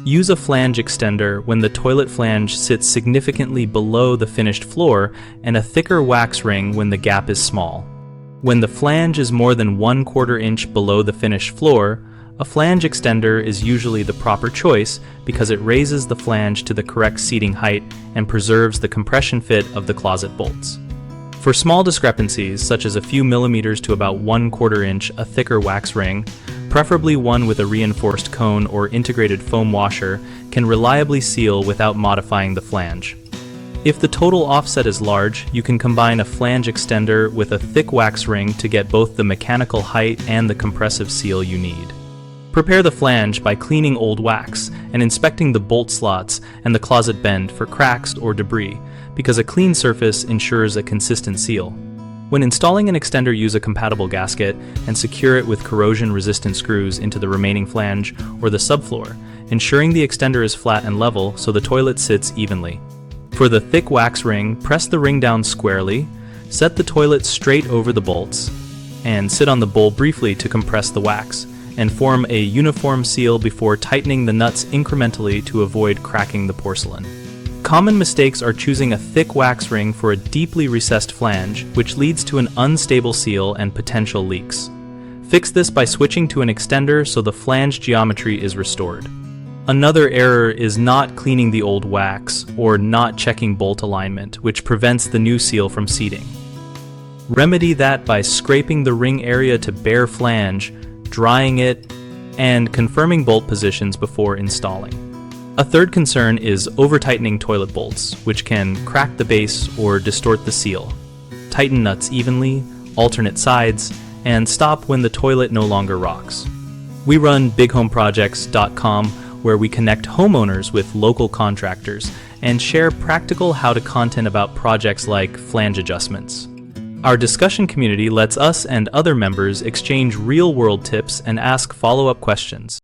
Use a flange extender when the toilet flange sits significantly below the finished floor and a thicker wax ring when the gap is small. When the flange is more than 1/4 inch below the finished floor, a flange extender is usually the proper choice because it raises the flange to the correct seating height and preserves the compression fit of the closet bolts. For small discrepancies, such as a few millimeters to about 1/4 inch, a thicker wax ring, preferably one with a reinforced cone or integrated foam washer, can reliably seal without modifying the flange. If the total offset is large, you can combine a flange extender with a thick wax ring to get both the mechanical height and the compressive seal you need. Prepare the flange by cleaning old wax and inspecting the bolt slots and the closet bend for cracks or debris, because a clean surface ensures a consistent seal. When installing an extender, use a compatible gasket and secure it with corrosion-resistant screws into the remaining flange or the subfloor, ensuring the extender is flat and level so the toilet sits evenly. For the thick wax ring, press the ring down squarely, set the toilet straight over the bolts, and sit on the bowl briefly to compress the wax, and form a uniform seal before tightening the nuts incrementally to avoid cracking the porcelain. Common mistakes are choosing a thick wax ring for a deeply recessed flange, which leads to an unstable seal and potential leaks. Fix this by switching to an extender so the flange geometry is restored. Another error is not cleaning the old wax or not checking bolt alignment, which prevents the new seal from seating. Remedy that by scraping the ring area to bare flange, drying it, and confirming bolt positions before installing. A third concern is over-tightening toilet bolts, which can crack the base or distort the seal. Tighten nuts evenly, alternate sides, and stop when the toilet no longer rocks. We run bighomeprojects.com, where we connect homeowners with local contractors and share practical how-to content about projects like flange adjustments. Our discussion community lets us and other members exchange real-world tips and ask follow-up questions.